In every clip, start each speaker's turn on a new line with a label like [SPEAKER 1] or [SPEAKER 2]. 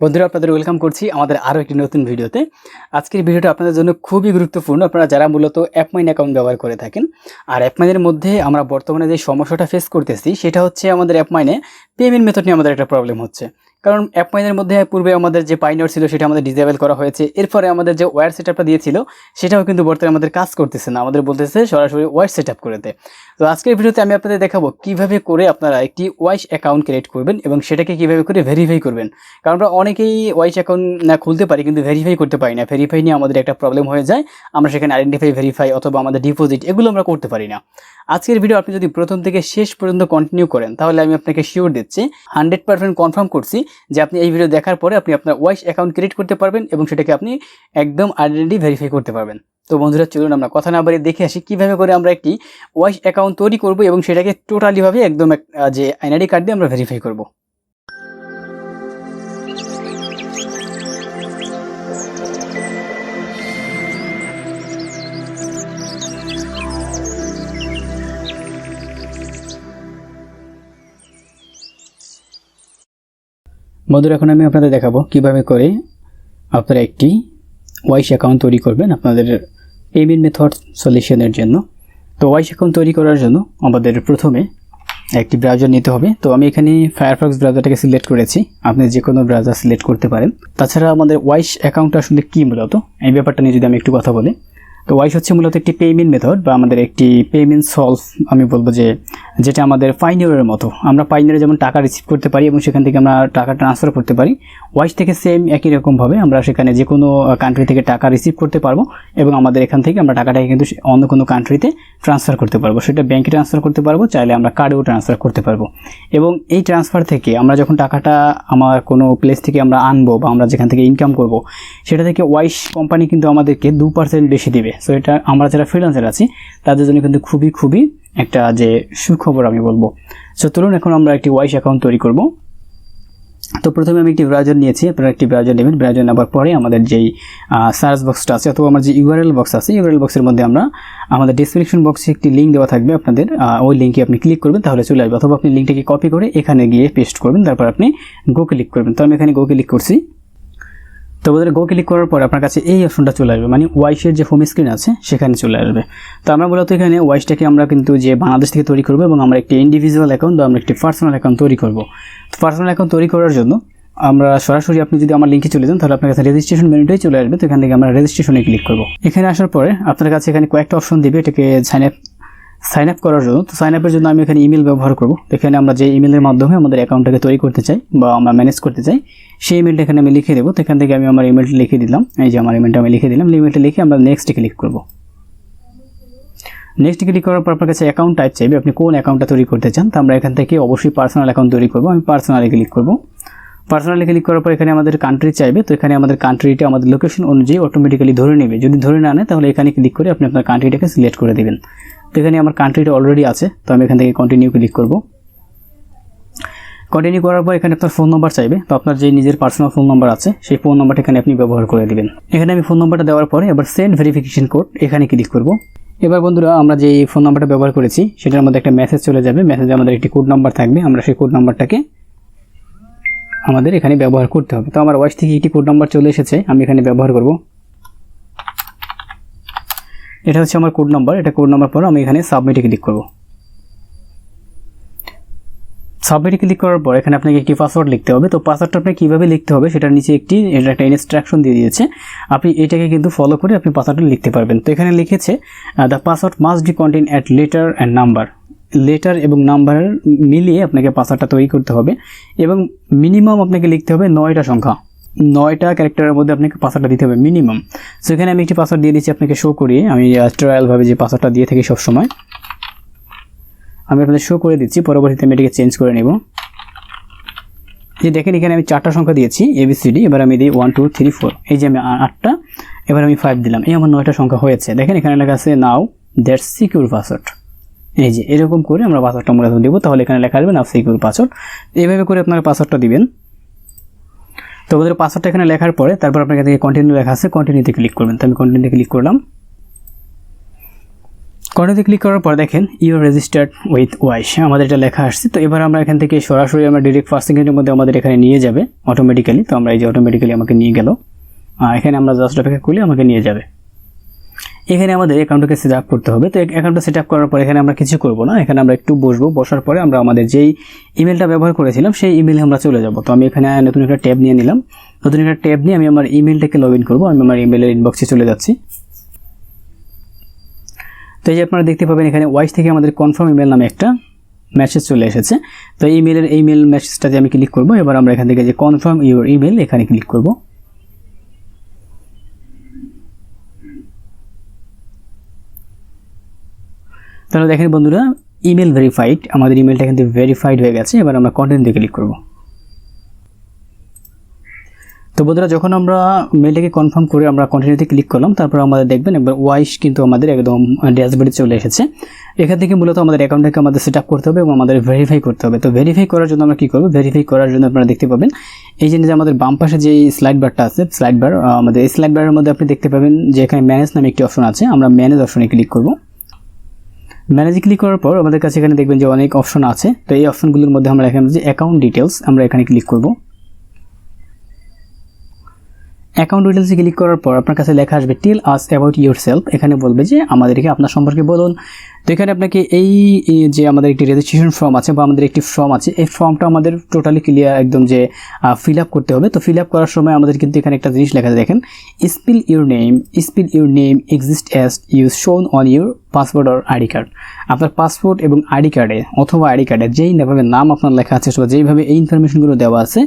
[SPEAKER 1] বন্ধুরা আপনাদের ওয়েলকাম করছি আমাদের আরও একটি নতুন ভিডিওতে। আজকের ভিডিওটা আপনাদের জন্য খুবই গুরুত্বপূর্ণ। আপনারা যারা মূলত অ্যাপমাইন অ্যাকাউন্ট ব্যবহার করে থাকেন, আর অ্যাপমাইনের মধ্যে আমরা বর্তমানে যে সমস্যাটা ফেস করতেছি সেটা হচ্ছে আমাদের অ্যাপমাইনে পেমেন্ট মেথড নিয়ে আমাদের একটা প্রবলেম হচ্ছে। কারণ অ্যাপমাইনের মধ্যে পূর্বে আমাদের যে পাইনিয়র ছিল সেটা আমাদের ডিসেবল করা হয়েছে। এরপরে আমাদের যে ওয়্যার সেটআপটা দিয়েছিল সেটাও কিন্তু বর্তমানে আমাদের কাজ করতেছে না, আমাদের বলতেছে সরাসরি ওয়্যার সেটআপ করতে। তো আজকের ভিডিওতে আমি আপনাদের দেখাবো কিভাবে করে আপনারা একটি ওয়াইস অ্যাকাউন্ট ক্রিয়েট করবেন এবং সেটাকে কিভাবে করে ভেরিফাই করবেন। কারণ আমরা অনেকেই ওয়াইস অ্যাকাউন্ট খুলতে পারি কিন্তু ভেরিফাই করতে পারি না। ভেরিফাই নিয়ে আমাদের একটা প্রবলেম হয়ে যায়, আমরা সেখানে আইডেন্টিফাই, ভেরিফাই অথবা আমাদের ডিপোজিট এগুলো আমরা করতে পারি না। আজকের ভিডিও আপনি যদি প্রথম থেকে শেষ পর্যন্ত কন্টিনিউ করেন তাহলে আমি আপনাকে শিওর দিচ্ছি, 100% কনফার্ম করছি যে আপনি এই ভিডিও দেখার পরে আপনি আপনার ওয়াইস অ্যাকাউন্ট ক্রিয়েট করতে পারবেন এবং সেটাকে আপনি একদম আইডেন্টি ভেরিফাই করতে পারবেন। তো বন্ধুরা চলুন আমরা কথা না বাড়িয়ে দেখে আসি কীভাবে করে আমরা একটি ওয়াইস অ্যাকাউন্ট তৈরি করব এবং সেটাকে টোটালিভাবে একদম যে এনআইডি কার্ড দিয়ে আমরা ভেরিফাই করব। বন্ধুরা এখন আমি আপনাদের দেখাবো কিভাবে করে আপনারা একটি ওয়াইস অ্যাকাউন্ট তৈরি করবেন আপনাদের পেমেন্ট মেথড সলিউশনের জন্য। তো ওয়াইস অ্যাকাউন্ট তৈরি করার জন্য আমাদের প্রথমে একটি ব্রাউজার নিতে হবে। তো আমি এখানে ফায়ারফক্স ব্রাউজারটাকে সিলেক্ট করেছি, আপনি যে কোনো ব্রাউজার সিলেক্ট করতে পারেন। তাছাড়া আমাদের ওয়াইস অ্যাকাউন্ট আসলে কী মূলত এই ব্যাপারটা নিয়ে যদি আমি একটু কথা বলি, তো ওয়াইস হচ্ছে মূলত একটি পেমেন্ট মেথড বা আমাদের একটি পেমেন্ট সলভ আমি বলবো যে যেটা আমাদের পাইনিয়রের মতো। আমরা পাইনিয়রে যেমন টাকা রিসিভ করতে পারি এবং সেখান থেকে আমরা টাকা ট্রান্সফার করতে পারি, ওয়াইস থেকে সেম একই রকমভাবে আমরা সেখানে যে কোনো কান্ট্রি থেকে টাকা রিসিভ করতে পারবো এবং আমাদের এখান থেকে আমরা টাকাটাকে কিন্তু অন্য কোনো কান্ট্রিতে ট্রান্সফার করতে পারবো। সেটা ব্যাংকে ট্রান্সফার করতে পারবো, চাইলে আমরা কার্ডেও ট্রান্সফার করতে পারবো। এবং এই ট্রান্সফার থেকে আমরা যখন টাকাটা আমার কোনো প্লেস থেকে আমরা আনবো বা আমরা যেখান থেকে ইনকাম করব, সেটা থেকে ওয়াইস কোম্পানি কিন্তু আমাদেরকে 2% বেশি দিবে। সো এটা আমরা যারা ফ্রিল্যান্সার আছি তাদের জন্য কিন্তু খুবই একটা যে সুখবর আমি বলবো। সো চলুন এখন আমরা একটি ওয়াইস অ্যাকাউন্ট তৈরি করব। তো প্রথমে আমি একটি ব্রাউজার নিয়েছি, আপনারা একটি ব্রাউজার নেবেন। ব্রাউজার নেওয়ার পরে আমাদের যেই সার্চ বক্সটা আছে অথবা আমার যে ইউআরএল বক্স আছে, ইউআরএল বক্সের মধ্যে আমরা আমাদের ডেসক্রিপশন বক্সে একটি লিঙ্ক দেওয়া থাকবে, আপনাদের ওই লিঙ্কে আপনি ক্লিক করবেন তাহলে চলে আসবে, অথবা আপনি লিঙ্কটাকে কপি করে এখানে গিয়ে পেস্ট করবেন, তারপর আপনি গো ক্লিক করবেন। তো আমি এখানে গো ক্লিক করছি। তো ওদের গো ক্লিক করার পর আপনার কাছে এই অপশনটা চলে আসবে, মানে ওয়াইসের যে হোম স্ক্রিন আছে সেখানে চলে আসবে। তো আমরা মূলত এখানে ওয়াইসটাকে আমরা কিন্তু যে বাংলাদেশ থেকে তৈরি করবো এবং আমরা একটি ইন্ডিভিজুয়াল অ্যাকাউন্ট বা আমরা একটি পার্সোনাল অ্যাকাউন্ট তৈরি করবো। তো পার্সোনাল অ্যাকাউন্ট তৈরি করার জন্য আমরা সরাসরি আপনি যদি আমার লিঙ্কে চলে যান তাহলে আপনার কাছে রেজিস্ট্রেশন মেনুটাই চলে আসবে। তো এখান থেকে আমরা রেজিস্ট্রেশনে ক্লিক করবো। এখানে আসার পরে আপনার কাছে এখানে কয়েকটা অপশন দিবে এটাকে সাইন আপ করার জন্য। তো সাইন আপের জন্য আমি এখানে ইমেল ব্যবহার করব। এখানে আমরা যে ইমেলের মাধ্যমে আমাদের অ্যাকাউন্টটাকে তৈরি করতে চাই বা আমরা ম্যানেজ করতে চাই সেই ইমেলটা এখানে আমি লিখে দেবো। তো এখান থেকে আমি আমার ইমেলটা লিখে দিলাম, এই যে আমার ইমেলটা আমি লিখে দিলাম। ইমেলটা লিখে আমরা নেক্সটে ক্লিক করব। নেক্সট ক্লিক করার পর আপনার কাছে অ্যাকাউন্ট টাইপ চাইবে, আপনি কোন অ্যাকাউন্টটা তৈরি করতে চান। তো আমরা এখান থেকে অবশ্যই পার্সোনাল অ্যাকাউন্ট তৈরি করব। আমি পার্সোনালে ক্লিক করব। পার্সোনালি ক্লিক করার পর এখানে আমাদের কান্ট্রি চাইবে। তো এখানে আমাদের কান্ট্রিটা আমাদের লোকেশন অনুযায়ী অটোমেটিক্যালি ধরে নেবে। যদি ধরে না নেয় তাহলে এখানে ক্লিক করে আপনি আপনার কান্ট্রিটাকে সিলেক্ট করে দেবেন। তো এখানে আমার কান্ট্রিটা অলরেডি আছে, তো আমি এখান থেকে কন্টিনিউ ক্লিক করব। কন্টিনিউ করার পর এখানে আপনার ফোন নাম্বার চাইবে। তো আপনার যে নিজের পার্সোনাল ফোন নাম্বার আছে সেই ফোন নাম্বারটা এখানে আপনি ব্যবহার করে দেবেন। এখানে আমি ফোন নাম্বারটা দেওয়ার পরে এবার সেন্ড ভেরিফিকেশন কোড এখানে ক্লিক করব। এবার বন্ধুরা আমরা যে ফোন নাম্বারটা ব্যবহার করেছি সেটার মধ্যে একটা মেসেজ চলে যাবে। মেসেজে আমাদের একটি কোড নাম্বার থাকবে, আমরা সেই কোড নাম্বারটাকে আমাদের এখানে ব্যবহার করতে হবে। তো আমার ওয়াইস থেকে একটি কোড নাম্বার চলে এসেছে, আমি এখানে ব্যবহার করব। এটা হচ্ছে আমার কোড নাম্বার। এটা কোড নাম্বার পর আমি এখানে সাবমিটে ক্লিক করব। সাবমিটে ক্লিক করার পর এখানে আপনাকে একটি পাসওয়ার্ড লিখতে হবে। তো পাসওয়ার্ডটা আপনি কীভাবে লিখতে হবে সেটার নিচে এটা একটা ইনস্ট্রাকশন দিয়ে দিয়েছে, আপনি এটাকে কিন্তু ফলো করে আপনি পাসওয়ার্ডটা লিখতে পারবেন। তো এখানে লিখেছে the password must be contain at letter and number. Letter এবং নাম্বার মিলিয়ে আপনাকে পাসওয়ার্ডটা তৈরি করতে হবে এবং মিনিমাম আপনাকে লিখতে হবে 9টা সংখ্যা, 9টা ক্যারেক্টারের মধ্যে আপনাকে পাসওয়ার্ডটা দিতে হবে মিনিমাম। সো এখানে আমি একটি পাসওয়ার্ড দিয়ে দিচ্ছি আপনাকে শো করিয়ে, আমি ট্রায়ালভাবে যে পাসওয়ার্ডটা দিয়ে থাকি সবসময় আমি আপনাদের শো করে দিচ্ছি, পরবর্তীতে আমি এটাকে চেঞ্জ করে নেব। যে দেখেন এখানে আমি 4টা সংখ্যা দিয়েছি ABCD, এবার আমি দিই 1 2 3 4, এই যে আমি 8টা, এবার আমি 5 দিলাম, এই আমার 9টা সংখ্যা হয়েছে। দেখেন এখানে লেখা আছে নাও দ্যাটস সিকিউর পাসওয়ার্ড। এই যে এরকম করে আমরা পাসওয়ার্ডটা মূলত দেবো, তাহলে এখানে লেখা আসবে নাও সিকিউর পাসওয়ার্ড। এইভাবে করে আপনারা পাসওয়ার্ডটা দিবেন। তো আমাদের পাসওয়ার্ডটা এখানে লেখার পরে তারপর আপনাকে কন্টিনিউ লেখা আছে, কন্টিনিউতে ক্লিক করবেন। তো আমি কন্টিনিউতে ক্লিক করলাম। কন্টিনিউতে ক্লিক করার পর দেখেন ইউ রেজিস্টার্ড উইথ ওয়াইশ আমাদের এটা লেখা আসছে। তো এবার আমরা এখান থেকে সরাসরি আমরা ডিরেক্ট 1 সেকেন্ডের মধ্যে আমাদের এখানে নিয়ে যাবে অটোমেটিক্যালি। তো আমরা এই যে অটোমেটিক্যালি আমাকে নিয়ে গেল, এখানে আমরা জাস্ট অপেক্ষা করলে আমাকে নিয়ে যাবে। এখানে আমাদের অ্যাকাউন্টটাকে সেট আপ করতে হবে। তো অ্যাকাউন্টটা সেট আপ করার পর এখানে আমরা কিছু করব না, এখানে আমরা একটু বসবো, বসার পরে আমরা আমাদের যেই ইমেলটা ব্যবহার করেছিলাম সেই ইমেলে আমরা চলে যাব। তো আমি এখানে নতুন একটা ট্যাব নিয়ে নিলাম, নতুন একটা ট্যাব নিয়ে আমি আমার ইমেলটাকে লগ ইন করবো। আমি আমার ইমেলের ইনবক্সে চলে যাচ্ছি। তো এই যে আপনারা দেখতে পাবেন এখানে ওয়াইস থেকে আমাদের কনফার্ম ইমেল নামে একটা মেসেজ চলে এসেছে। তো এই ইমেল মেসেজটাতে আমি ক্লিক করব। এবার আমরা এখান থেকে যে কনফার্ম ইউর ইমেল এখানে ক্লিক করব। তাহলে দেখেন বন্ধুরা ইমেল ভেরিফাইড, আমাদের ইমেলটা কিন্তু ভেরিফাইড হয়ে গেছে। এবার আমরা কন্টিনিউতে ক্লিক করব। তো বন্ধুরা যখন আমরা মেলটাকে কনফার্ম করে আমরা কন্টিনিউতে ক্লিক করলাম, তারপর আমাদের দেখবেন একবার ওয়াইশ কিন্তু আমাদের একদম ড্যাশবোর্ডে চলে এসেছে। এখান থেকে মূলত আমাদের অ্যাকাউন্টটাকে আমাদের সেট আপ করতে হবে এবং আমাদের ভেরিফাই করতে হবে। তো ভেরিফাই করার জন্য আমরা কী করব, ভেরিফাই করার জন্য আপনারা দেখতে পাবেন এই যে আমাদের বাম পাশে যে স্লাইড বারটা আছে, স্লাইড বার, আমাদের এই স্লাইড বারের মধ্যে আপনি দেখতে পাবেন যে এখানে ম্যানেজ নামে একটি অপশন আছে। আমরা ম্যানেজ অপশনে ক্লিক করব। ম্যানেজে ক্লিক করার পর আমাদের কাছে এখানে দেখবেন যে অনেক অপশন আছে। তো এই অপশনগুলোর মধ্যে আমরা এখানে যে অ্যাকাউন্ট ডিটেলস, আমরা এখানে ক্লিক করব। অ্যাকাউন্ট ডিটেলসে ক্লিক করার পর আপনার কাছে লেখা আসবে টেল আস অ্যাবাউট ইউর সেলফ। এখানে বলবে যে আমাদেরকে আপনার সম্পর্কে বলুন। তো এখানে আপনাকে এই যে আমাদের একটি রেজিস্ট্রেশন ফর্ম আছে বা আমাদের একটি ফর্ম আছে, এই ফর্মটা আমাদের টোটালি ক্লিয়ার একদম যে ফিল আপ করতে হবে। তো ফিল আপ করার সময় আমাদের কিন্তু এখানে একটা জিনিস লেখা আছে, দেখেন spell your name exist as you shown on your passport or ID card. আপনার পাসপোর্ট এবং আইডি কার্ডে অথবা আইডি কার্ডে যেইভাবে নাম আপনার লেখা আছে বা যেইভাবে এই ইনফরমেশনগুলো দেওয়া আছে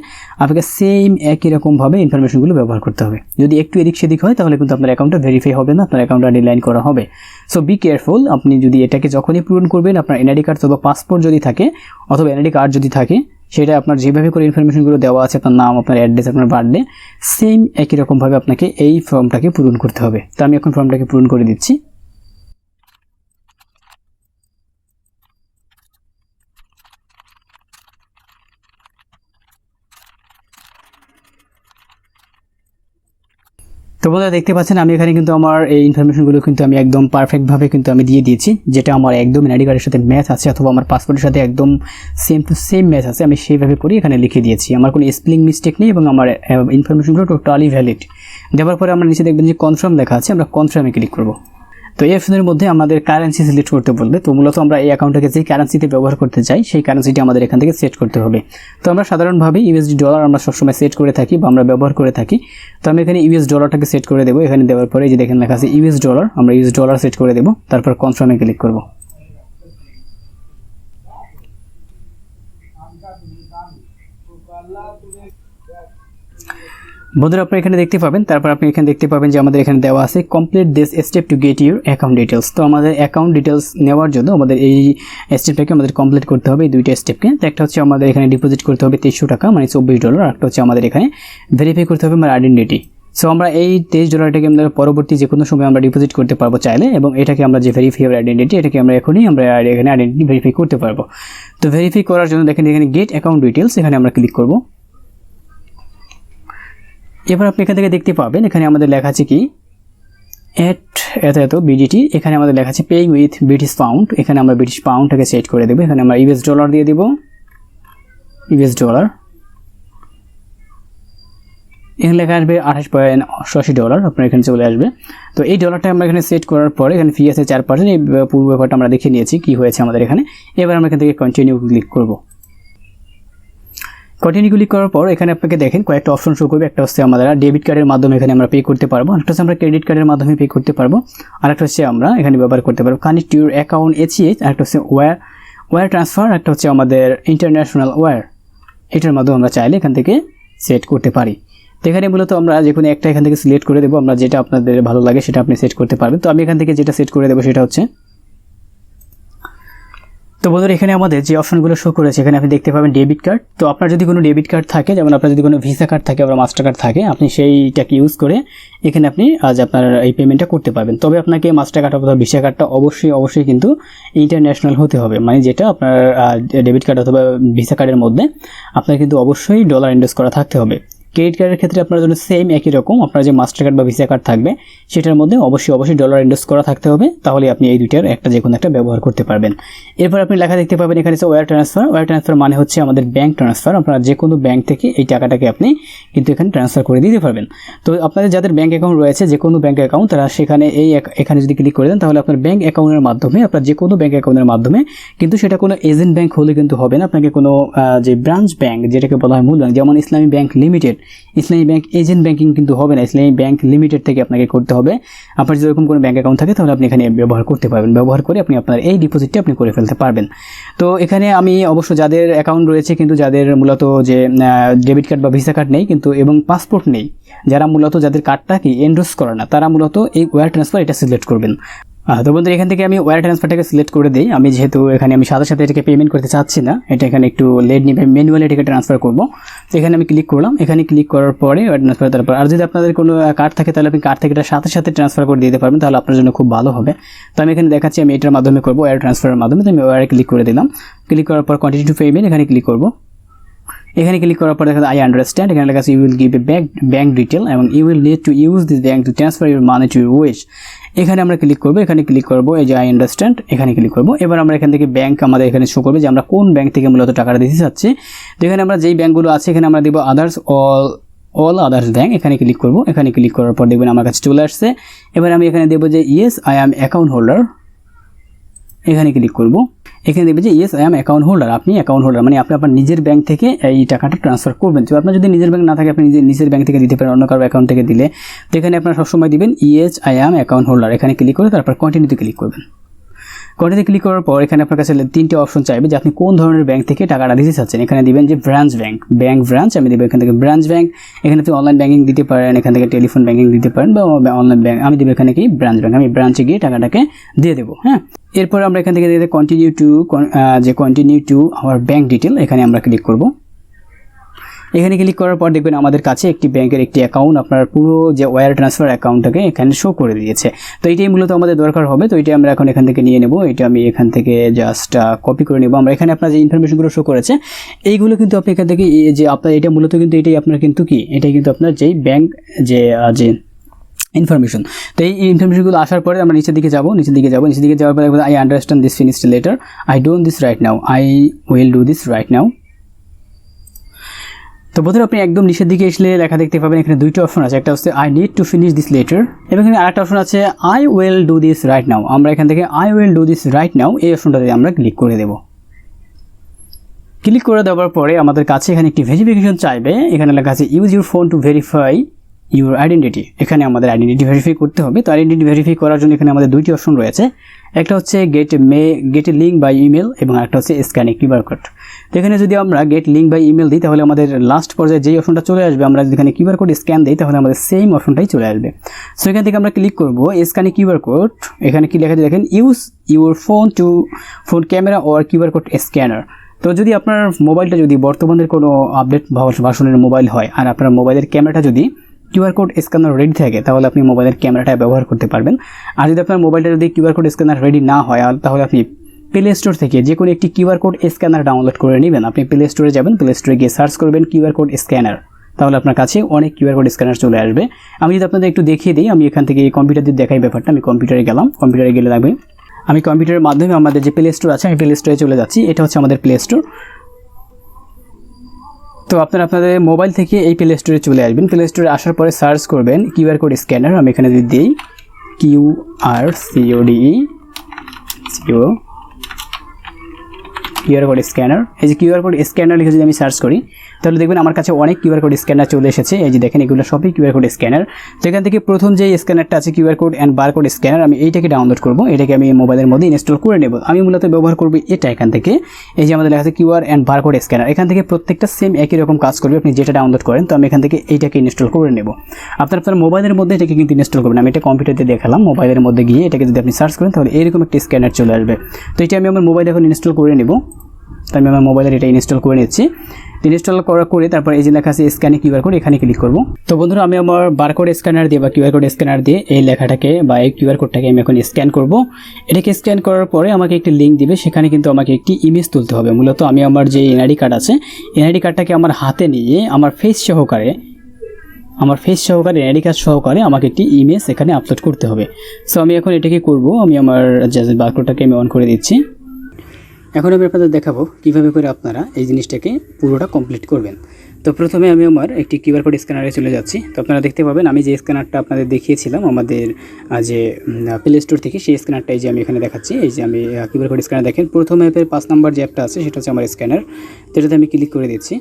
[SPEAKER 1] আপনাকে সেম একই রকমভাবে ইনফরমেশনগুলো ব্যবহার করতে হবে। যদি একটু এদিক সেদিক হয় তাহলে কিন্তু আপনার অ্যাকাউন্টটা ভেরিফাই হবে না, আপনার অ্যাকাউন্টটা ডিলাইন করা হবে। সো বি কেয়ারফুল, আপনি যদি এটাকে যখনই পূরণ করবেন আপনার এনআইডি কার্ড অথবা পাসপোর্ট যদি থাকে অথবা এনআইডি কার্ড যদি থাকে, সেটা আপনার যেভাবে করে ইনফরমেশনগুলো দেওয়া আছে, আপনার নাম, আপনার অ্যাড্রেস, আপনার বার্থডে, সেম একই রকমভাবে আপনাকে এই ফর্মটাকে পূরণ করতে হবে। তো আমি এখন ফর্মটাকে পূরণ করে দিচ্ছি। তো বন্ধুরা দেখতে পাচ্ছেন আমি এখানে কিন্তু আমার এই ইনফরমেশনগুলো কিন্তু আমি একদম পারফেক্টভাবে কিন্তু আমি দিয়ে দিয়েছি, যেটা আমার একদম এনআইডি কার্ডের সাথে ম্যাচ আছে অথবা আমার পাসপোর্টের সাথে একদম সেম টু সেম ম্যাচ আছে। আমি সেইভাবে করে এখানে লিখে দিয়েছি, আমার কোনো স্পেলিং মিস্টেক নেই এবং আমার ইনফরমেশনগুলো টোটালি ভ্যালিড। দেওয়ার পরে আমরা নিচে দেখবেন যে কনফার্ম লেখা আছে, আমরা কনফার্মে ক্লিক করব। তো এই অপশনের মধ্যে আমাদের কারেন্সি সিলেক্ট করতে বলবে। তো মূলত আমরা এই অ্যাকাউন্টটাকে যে কারেন্সিতে ব্যবহার করতে চাই সেই কারেন্সিটি আমাদের এখান থেকে সেট করতে হবে। তো আমরা সাধারণভাবে ইউএসডি ডলার আমরা সবসময় সেট করে থাকি বা আমরা ব্যবহার করে থাকি। তো আমি এখানে ইউএস ডলারটাকে সেট করে দেবো। এখানে দেওয়ার পরে যে দেখেন লেখা আছে ইউএস ডলার, আমরা ইউএস ডলার সেট করে দেবো, তারপর কনফার্মে ক্লিক করব। বন্ধুরা আপনি এখানে দেখতে পাবেন, তারপর আপনি এখানে দেখতে পাবেন যে আমাদের এখানে দেওয়া আছে complete this step to get your account details. তো আমাদের অ্যাকাউন্ট ডিটেলস নেওয়ার জন্য আমাদের এই স্টেপটাকে আমাদের কমপ্লিট করতে হবে, এই দুইটা স্টেপকে। তো একটা হচ্ছে আমাদের এখানে ডিপোজিট করতে হবে 2300 টাকা মানে $24, আর একটা হচ্ছে আমাদের এখানে ভেরিফাই করতে হবে আমার আইডেন্টিটি। সো আমরা এই $23টাকে আমাদের পরবর্তী যে কোনো সময় আমরা ডিপোজিট করতে পারবো চাইলে, এবং এটাকে আমরা যে ভেরিফাই আইডেন্টিটি এটাকে আমরা এখনই আমরা এখানে আইডেন্টিটি ভেরিফাই করতে পারবো। তো ভেরিফাই করার জন্য দেখেন এখানে গেট অ্যাকাউন্ট ডিটেলস, এখানে আমরা ক্লিক করব। এবার আপনি এখান থেকে দেখতে পাবেন এখানে আমাদের লেখা আছে কি এত বিডিটি, এখানে আমাদের লেখা আছে পেইং উইথ ব্রিটিশ পাউন্ড। এখানে আমরা ব্রিটিশ পাউন্ডটাকে সেট করে দেবো। এখানে আমরা ইউএস ডলার দিয়ে দেবো, ইউএস ডলার। এখানে লেখা আসবে $28.80, আপনার এখানে চলে আসবে। তো এই ডলারটা আমরা এখানে সেট করার পরে এখানে ফি আছে 4%। এই পূর্ব ব্যাপারটা আমরা দেখে নিয়েছি কি হয়েছে আমাদের এখানে। এবার আমরা এখান থেকে কন্টিনিউ ক্লিক করব। কন্টিনিউ ক্লিক করার পর এখানে আপনাকে দেখেন কয়েকটা অপশন শো করবে। একটা হচ্ছে আমাদের ডেবিট কার্ডের মাধ্যমে এখানে আমরা পে করতে পারবো, একটা হচ্ছে আমরা ক্রেডিট কার্ডের মাধ্যমে পে করতে পারবো, আর একটা হচ্ছে আমরা এখানে ব্যবহার করতে পারবো কানেক্ট ইউর অ্যাকাউন্ট ACH, আর একটা হচ্ছে ওয়্যার ট্রান্সফার, একটা হচ্ছে আমাদের ইন্টারন্যাশনাল ওয়্যার। এটার মাধ্যমে আমরা চাইলে এখান থেকে সেট করতে পারি। তো এখানে মূলত আমরা যে কোনো একটা এখান থেকে সিলেক্ট করে দেবো, আমরা যেটা আপনাদের ভালো লাগে সেটা আপনি সেট করতে পারবেন। তো আমি এখান থেকে যেটা সেট করে দেবো সেটা হচ্ছে, তো বন্ধুরা এখানে আমাদের যে অপশনগুলো শো করেছে এখানে আপনি দেখতে পাবেন ডেবিট কার্ড। তো আপনার যদি কোনো ডেবিট কার্ড থাকে, যেমন আপনার যদি কোনো ভিসা কার্ড থাকে বা মাস্টার কার্ড থাকে, আপনি সেইটাকে ইউজ করে এখানে আপনি আজ আপনার এই পেমেন্টটা করতে পারবেন। তবে আপনাকে মাস্টার কার্ড অথবা ভিসা কার্ডটা অবশ্যই কিন্তু ইন্টারন্যাশনাল হতে হবে, মানে যেটা আপনার ডেবিট কার্ড অথবা ভিসা কার্ডের মধ্যে আপনার কিন্তু অবশ্যই ডলার ইনভেস্ট করা থাকতে হবে। ক্রেডিট কার্ডের ক্ষেত্রে আপনার জন্য সেম একই রকম, আপনার যে মাস্টার কার্ড বা ভিসা কার্ড থাকবে সেটার মধ্যে অবশ্যই ডলার ইনভেস্ট করা থাকতে হবে, তাহলে আপনি এই দুইটার একটা যে কোনো একটা ব্যবহার করতে পারবেন। এরপর আপনি লেখা দেখতে পাবেন এখানে ওয়্যার ট্রান্সফার। ওয়্যার ট্রান্সফার মানে হচ্ছে আমাদের ব্যাংক ট্রান্সফার। আপনারা যে কোনো ব্যাংক থেকে এই টাকাটাকে আপনি কিন্তু এখানে ট্রান্সফার করে দিতে পারবেন। তো আপনাদের যাদের ব্যাংক অ্যাকাউন্ট রয়েছে, যে কোনো ব্যাংক অ্যাকাউন্ট, তারা সেখানে এখানে যদি ক্লিক করে দেন তাহলে আপনার ব্যাংক অ্যাকাউন্টের মাধ্যমে, আপনার যে কোনো ব্যাংক অ্যাকাউন্টের মাধ্যমে, কিন্তু সেটা কোনো এজেন্ট ব্যাংক হলে কিন্তু হবে না, আপনাকে কোনো যে ব্রাঞ্চ ব্যাংক যেটাকে বলা হয় মূল ব্যাংক, যেমন ইসলামী ব্যাংক লিমিটেড, ইসলামী ব্যাংক এজেন্ট ব্যাংকিং কিন্তু হবে না, ইসলামী ব্যাংক লিমিটেড থেকে আপনাকে করতে হবে। আপনার যদি এরকম কোনো ব্যাংক অ্যাকাউন্ট থাকে তাহলে আপনি এখানে ব্যবহার করতে পারবেন, ব্যবহার করে আপনি আপনার এই ডিপোজিটটি আপনি করে ফেলতে পারবেন। তো এখানে আমি অবশ্য যাদের অ্যাকাউন্ট রয়েছে কিন্তু যাদের মূলত যে ডেবিট কার্ড বা ভিসা কার্ড নেই কিন্তু এবং পাসপোর্ট নেই, যারা মূলত যাদের কার্ডটা কি এন্ডোর্স করে না, তারা মূলত এই ওয়্যার ট্রান্সফার এটা সিলেক্ট করবেন। তো বন্ধুরা এখান থেকে আমি ওয়্যার ট্রান্সফারটাকে সিলেক্ট করে দিই। আমি যেহেতু এখানে আমি সাথে সাথে এটাকে পেমেন্ট করতে চাচ্ছি না, এটা এখানে একটু লেট নিবে, ম্যানুয়ালি এটাকে ট্রান্সফার করব। তো এখানে আমি ক্লিক করলাম, এখানে ক্লিক করার পরে ওয়্যার ট্রান্সফার, তারপর আর যদি আপনাদের কোনো কার্ড থাকে তাহলে আপনি কার্ড থেকে এটা সাথে সাথে ট্রান্সফার করে দিতে পারবেন, তাহলে আপনার জন্য খুব ভালো হবে। তো আমি এখানে দেখাচ্ছি আমি এটার মাধ্যমে করবো, ওয়্যার ট্রান্সফারের মাধ্যমে। তো আমি ওয়্যারে ক্লিক করে দিলাম, ক্লিক করার পর কন্টিনিউ টু পেমেন্ট এখানে ক্লিক করব। এখানে ক্লিক করার পর দেখা যায় আই আন্ডারস্ট্যান্ড, এখানে লেখা আছে you will give a bank detail এবং you will need to use this bank to transfer your money to your wish. এখানে আমরা ক্লিক করবো, এখানে ক্লিক করবো, এই যে আই আন্ডারস্ট্যান্ড এখানে ক্লিক করবো। এবার আমরা এখান থেকে ব্যাংক আমাদের এখানে শো করবে যে আমরা কোন ব্যাংক থেকে মূলত টাকাটা দিতে চাচ্ছি। তো এখানে আমরা যেই ব্যাংকগুলো আছে এখানে আমরা দেবো আদার্স, অল আদার্স ব্যাংক, এখানে ক্লিক করবো। এখানে ক্লিক করার পর দেখবেন আমার কাছে চলে আসছে। এবার আমি এখানে দেবো যে yes I am account holder, এখানে ক্লিক করব। এখানে দেখবেন যে yes I am account holder, আপনি অ্যাকাউন্ট হোল্ডার মানে আপনি আপনার নিজের ব্যাংক থেকে এই টাকাটা ট্রান্সফার করবেন। তো আপনার যদি নিজের ব্যাংক না থাকে আপনি নিজের ব্যাংক থেকে দিতে পারেন, অন্য কারো অ্যাকাউন্ট থেকে দিলে। তো এখানে আপনারা সবসময় দিবেন yes I am account holder, এখানে ক্লিক করে তারপর কন্টিনিউতে ক্লিক করবেন। কন্টিনিউতে ক্লিক করার পর এখানে আপনার কাছে তিনটে অপশন চাইবে যে আপনি কোন ধরনের ব্যাংক থেকে টাকাটা দিতে চাচ্ছেন। এখানে দিবেন যে ব্রাঞ্চ ব্যাংক ব্রাঞ্চ, আমি দেবো এখান থেকে ব্রাঞ্চ ব্যাংক। এখানে আপনি অনলাইন ব্যাংকিং দিতে পারেন, এখান থেকে টেলিফোন ব্যাংকিং দিতে পারেন বা অনলাইন ব্যাংক, আমি দেবো এখানে কি ব্রাঞ্চ ব্যাংক, আমি ব্রাঞ্চে গিয়ে টাকাটাকে দিয়ে দেবো। হ্যাঁ, এরপর আমরা এখান থেকে continue to our bank detail, এখানে আমরা ক্লিক করব। এখানে ক্লিক করার পর দেখবেন আমাদের কাছে একটি ব্যাংকের একটি অ্যাকাউন্ট আপনার পুরো যে ওয়্যার ট্রান্সফার অ্যাকাউন্টটাকে এখানে শো করে দিয়েছে। তো এইটাই মূলত আমাদের দরকার হবে। তো এটা আমরা এখন এখান থেকে নিয়ে নেব, এটা আমি এখান থেকে জাস্ট কপি করে নেব। আমরা এখানে আপনার যে ইনফরমেশনগুলো শো করেছে এইগুলো কিন্তু আপনি এখান থেকে যে আপনার এটা মূলত কিন্তু এটাই আপনার কিন্তু কি এটাই কিন্তু আপনার যেই ব্যাংক যে ইনফরমেশন। তো এই ইনফরমেশনগুলো আসার পরে আমরা নিচের দিকে যাবো, নিচের দিকে যাওয়ার পরে I understand this finished letter, I don't this right now, I will do this right now. তো বন্ধুরা আপনি একদম নিচের দিকে এসলে লেখা দেখতে পাবেন এখানে দুইটা অপশন আছে, একটা হচ্ছে I need to finish this letter এবং এখানে আরেকটা অপশন আছে I will do this right now. আমরা এখান থেকে I will do this right now এই অপশনটাতে আমরা ক্লিক করে দেব। ক্লিক করে দেওয়ার পরে আমাদের কাছে এখানে একটি ভেরিফিকেশন চাইবে, এখানে লেখা আছে use your phone to verify your identity, এখানে আমাদের আইডেন্টিটি ভেরিফাই করতে হবে। তো আইডেন্টিটি ভেরিফাই করার জন্য এখানে আমাদের দুইটি অপশন রয়েছে, একটা হচ্ছে get a link by email এবং আরেকটা হচ্ছে স্ক্যান এ কিউআর কোড। তো এখানে যদি আমরা গেট লিঙ্ক বাই ইমেল দিই তাহলে আমাদের লাস্ট পর্যায়ে যেই অপশনটা চলে আসবে, আমরা যদি এখানে কিউআর কোড স্ক্যান দিই তাহলে আমাদের সেম অপশনটাই চলে আসবে। সো এখান থেকে আমরা ক্লিক করব স্ক্যান এ কিউআর কোড, এখানে কি লেখা আছে দেখেন use your phone to phone camera or QR code scanner. তো যদি আপনার মোবাইলটা যদি বর্তমানের কোনো আপডেট ভার্সনের মোবাইল হয় আর আপনার মোবাইলের ক্যামেরাটা যদি কিউআর কোড স্ক্যানার রেডি থাকে তাহলে আপনি মোবাইলের ক্যামেরাটা ব্যবহার করতে পারবেন। আর যদি আপনার মোবাইলটা যদি কিউআর কোড স্ক্যানার রেডি না হয় তাহলে আপনি প্লে স্টোর থেকে যে কোনো একটি কিউআর কোড স্ক্যানার ডাউনলোড করে নেবেন। আপনি প্লে স্টোরে যাবেন, প্লে স্টোরে গিয়ে সার্চ করবেন কিউআর কোড স্ক্যানার, তাহলে আপনার কাছে অনেক কিউআর কোড স্ক্যানার চলে আসবে। আমি যদি আপনাদের একটু দেখিয়ে দিই, আমি এখান থেকে কম্পিউটার দিয়ে দেখাই ব্যাপারটা। আমি কম্পিউটারে গেলাম, কম্পিউটারে গেলে লাগবে আমি কম্পিউটারের মাধ্যমে আমাদের যে প্লে স্টোর আছে আমি প্লে স্টোরে চলে যাচ্ছি, এটা হচ্ছে আমাদের প্লে স্টোর। তো আপনারা আপনাদের মোবাইল থেকে এই প্লে স্টোরে চলে আসবেন, প্লে স্টোরে আসার পরে সার্চ করবেন কিউআর কোড স্ক্যানার। আমি এখানে যদি দিই কিউআর কোড স্ক্যানার, এই যে কিউআর কোড স্ক্যানার লিখে যদি আমি সার্চ করি তাহলে দেখবেন আমার কাছে অনেক কিউআর কোড স্ক্যানার চলে এসেছে। এই যে দেখেন এগুলো সবই কিউআর কোড স্ক্যানার। তো এখান থেকে প্রথম যে স্ক্যানারটা আছে QR code and barcode scanner, আমি এইটাকে ডাউনলোড করব, এটাকে আমি মোবাইলের মধ্যে ইনস্টল করে নেব। আমি মূলত ব্যবহার করব এটা। এখান থেকে এই যে আমাদের লেখা আছে কিউআর অ্যান্ড বারকোড স্ক্যানার, এখান থেকে প্রত্যেকটা সেম একই রকম কাজ করবে, আপনি যেটা ডাউনলোড করেন। তো আমি এখান থেকে এইটাকে ইনস্টল করে নেব। আপনার মোবাইলের মধ্যে এটাকে কিন্তু ইনস্টল করবেন। আমি এটা কম্পিউটারে দেখালাম, মোবাইলের মধ্যে গিয়ে এটাকে যদি আপনি সার্চ করেন তাহলে এরকম একটা স্ক্যানার চলে আসবে। তো এটা আমি আমার মোবাইলে এখন ইনস্টল করে নেব। তো আমি আমার মোবাইলের এটা ইনস্টল করে নিচ্ছি। ইনস্টল করার করে তারপর এই যে লেখা আছে স্ক্যানে কিউআর কোড, এখানে ক্লিক করব। তো বন্ধুরা আমি আমার বারকোড স্ক্যানার দিয়ে বা কিউআর কোড স্ক্যানার দিয়ে এই লেখাটাকে বা এই কিউআর কোডটাকে আমি এখন স্ক্যান করব। এটাকে স্ক্যান করার পরে আমাকে একটি লিঙ্ক দিবে, সেখানে কিন্তু আমাকে একটি ইমেজ তুলতে হবে। মূলত আমি আমার যে এনআইডি কার্ড আছে এনআইডি কার্ডটাকে আমার হাতে নিয়ে আমার ফেস সহকারে আমার ফেস সহকারে আইডি কার্ড সহকারে আমাকে একটি ইমেজ এখানে আপলোড করতে হবে। সো আমি এখন এটাকে করব, আমি আমার জাস্ট বারকোডটাকে আমি অন করে দিচ্ছি। এখন আমি আপনাদের দেখাবো কীভাবে করে আপনারা এই জিনিসটাকে পুরোটা কমপ্লিট করবেন। তো প্রথমে আমি আমার একটি কিউআর কোড স্ক্যানারে চলে যাচ্ছি। তো আপনারা দেখতে পাবেন আমি যে স্ক্যানারটা আপনাদের দেখিয়েছিলাম আমাদের যে প্লে স্টোর থেকে, সেই স্ক্যানারটাই যে আমি এখানে দেখাচ্ছি। এই যে আমি কিউআর কোড স্ক্যানার দেখেন, প্রথম অ্যাপের 5 নম্বর যে অ্যাপটা আছে সেটা হচ্ছে আমার স্ক্যানার। তো এটাতে আমি ক্লিক করে দিচ্ছি।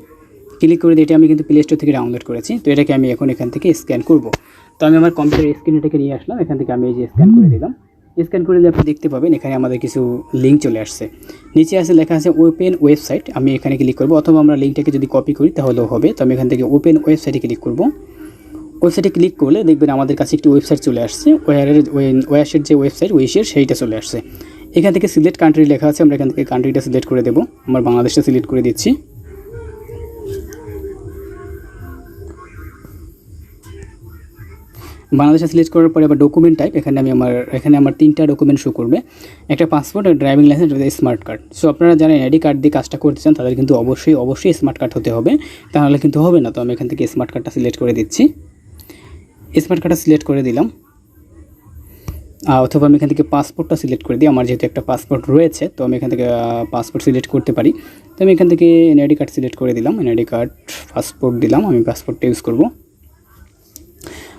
[SPEAKER 1] ক্লিক করে দিয়ে এটা আমি কিন্তু প্লে স্টোর থেকে ডাউনলোড করেছি। তো এটাকে আমি এখন এখান থেকে স্ক্যান করব। তো আমি আমার কম্পিউটার স্ক্রিনটাকে নিয়ে আসলাম, এখান থেকে আমি এই যে স্ক্যান করে দিলাম। স্ক্যান করে দিলে আপনি দেখতে পাবেন এখানে আমাদের কিছু লিঙ্ক চলে আসছে, নিচে আছে লেখা আছে ওপেন ওয়েবসাইট। আমি এখানে ক্লিক করব, অথবা আমরা লিঙ্কটাকে যদি কপি করি তাহলেও হবে। তো আমি এখান থেকে ওপেন ওয়েবসাইটে ক্লিক করব। ওয়েবসাইটে ক্লিক করলে দেখবেন আমাদের কাছে একটি ওয়েবসাইট চলে আসছে, ওয়াশের যে ওয়েবসাইট ওয়েশের সেইটা চলে আসছে। এখান থেকে সিলেক্ট কান্ট্রি লেখা আছে, আমরা এখান থেকে কান্ট্রিটা সিলেক্ট করে দেবো। আমার বাংলাদেশটা সিলেক্ট করে দিচ্ছি। বাংলাদেশে সিলেক্ট করার পরে আবার ডকুমেন্ট টাইপ, এখানে আমার 3টা ডকুমেন্ট শো করবে, একটা পাসপোর্ট, একটা ড্রাইভিং লাইসেন্স, একটা স্মার্ট কার্ড। সো আপনারা যারা আইডি কার্ড দিয়ে কাজটা করতে চান তাদের কিন্তু অবশ্যই স্মার্ট কার্ড হতে হবে, তাহলে কিন্তু হবে না। তো আমি এখান থেকে স্মার্ট কার্ডটা সিলেক্ট করে দিচ্ছি। স্মার্ট কার্ডটা সিলেক্ট করে দিলাম, অথবা আমি এখান থেকে পাসপোর্টটা সিলেক্ট করে দিই। আমার যেহেতু একটা পাসপোর্ট রয়েছে, তো আমি এখান থেকে পাসপোর্ট সিলেক্ট করতে পারি। তো আমি এখান থেকে এনআইডি কার্ড সিলেক্ট করে দিলাম, এনআইডি কার্ড পাসপোর্ট দিলাম, আমি পাসপোর্টটা ইউজ করব।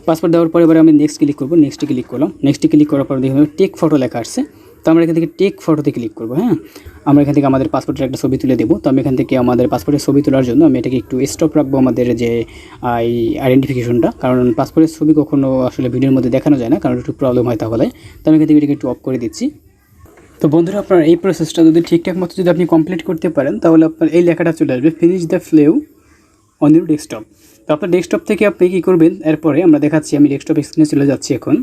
[SPEAKER 1] পাসপোর্ট দেওয়ার পরে এবার আমি নেক্সট ক্লিক করব, নেক্সটে ক্লিক করলাম। নেক্সটে ক্লিক করার পর দেখবেন টেক ফটো লেখা আসছে। তো আমরা এখান থেকে টেক ফটোতে ক্লিক করব। হ্যাঁ, আমরা এখান থেকে আমাদের পাসপোর্টের একটা ছবি তুলে দেবো। তো আমি এখান থেকে আমাদের পাসপোর্টের ছবি তোলার জন্য আমি এটাকে একটু স্টপ রাখবো, আমাদের যে এই আইডেন্টিফিকেশনটা, কারণ পাসপোর্টের ছবি কখনো আসলে ভিডিওর মধ্যে দেখানো যায় না, কারণ একটু প্রবলেম হয় তাহলে। তো আমি এখান থেকে এটাকে একটু অফ করে দিচ্ছি। তো বন্ধুরা, আপনার এই প্রসেসটা যদি ঠিকঠাক মতো যদি আপনি কমপ্লিট করতে পারেন তাহলে আপনার এই লেখাটা চলে আসবে, finish the flow on your desktop. তো আপনার ডেস্কটপ থেকে আপনি কী করবেন, এরপরে আমরা দেখাচ্ছি। আমি ডেস্কটপ স্ক্রিনে চলে যাচ্ছি এখন।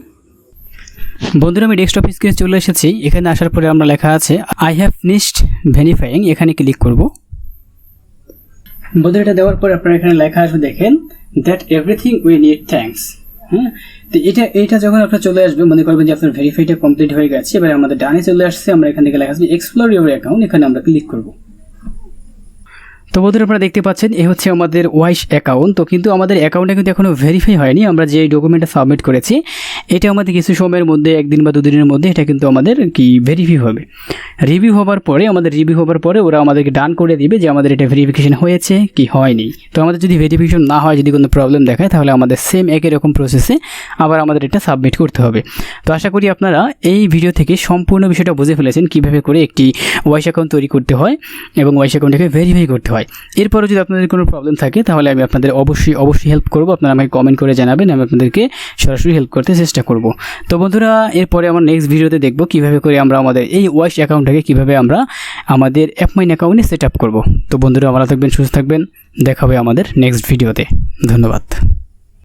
[SPEAKER 1] বন্ধুরা, আমি ডেস্কটপ স্ক্রিনে চলে এসেছি। এখানে আসার পরে আমরা লেখা আছে আই হ্যাভ ফিনিশড ভেরিফাইং, এখানে ক্লিক করব। বন্ধুরা, এটা দেওয়ার পরে আপনার এখানে লেখা আসবে, দেখেন that everything we need thanks. হ্যাঁ, তো এটা যখন আপনার চলে আসবে, মনে করবেন যে আপনার ভেরিফাইটা কমপ্লিট হয়ে গেছে। এবার আমাদের ডানে চলে আসছে, আমরা এখান থেকে লেখা আসবে এক্সপ্লোর ইউর অ্যাকাউন্ট, এখানে আমরা ক্লিক করব। তো বন্ধুরা, আপনারা দেখতে পাচ্ছেন এই হচ্ছে আমাদের ওয়াইশ অ্যাকাউন্ট। তো কিন্তু আমাদের অ্যাকাউন্টটা কিন্তু এখনও ভেরিফাই হয়নি। আমরা যে ডকুমেন্টটা সাবমিট করেছি এটা আমাদের কিছু সময়ের মধ্যে, 1 দিন বা 2 দিনের মধ্যে এটা কিন্তু আমাদের কি ভেরিফাই হবে। রিভিউ হওয়ার পরে ওরা আমাদেরকে ডান করে দিবে যে আমাদের এটা ভেরিফিকেশন হয়েছে কি হয়নি। তো আমাদের যদি ভেরিফিকেশন না হয়, যদি কোনো প্রবলেম দেখায়, তাহলে আমাদের সেম একই রকম প্রসেসে আবার আমাদের এটা সাবমিট করতে হবে। তো আশা করি আপনারা এই ভিডিও থেকে সম্পূর্ণ বিষয়টা বুঝে ফেলেছেন কীভাবে করে একটি ওয়াইশ অ্যাকাউন্ট তৈরি করতে হয় এবং ওয়াইশ অ্যাকাউন্টটাকে ভেরিফাই করতে হয়। এরপরও যদি আপনাদের কোনো প্রবলেম থাকে তাহলে আমি আপনাদের অবশ্যই হেল্প করব। আপনারা আমাকে কমেন্ট করে জানাবেন, আমি আপনাদেরকে সরাসরি হেল্প করতে চেষ্টা করব। তো বন্ধুরা, এরপরে আমার নেক্সট ভিডিওতে দেখব কীভাবে করে আমরা আমাদের এই ওয়াইশ অ্যাকাউন্টটাকে কীভাবে আমরা আমাদের অ্যাপমাইন অ্যাকাউন্টে সেট আপ করব। তো বন্ধুরা, ভালো থাকবেন, সুস্থ থাকবেন, দেখা হবে আমাদের নেক্সট ভিডিওতে। ধন্যবাদ।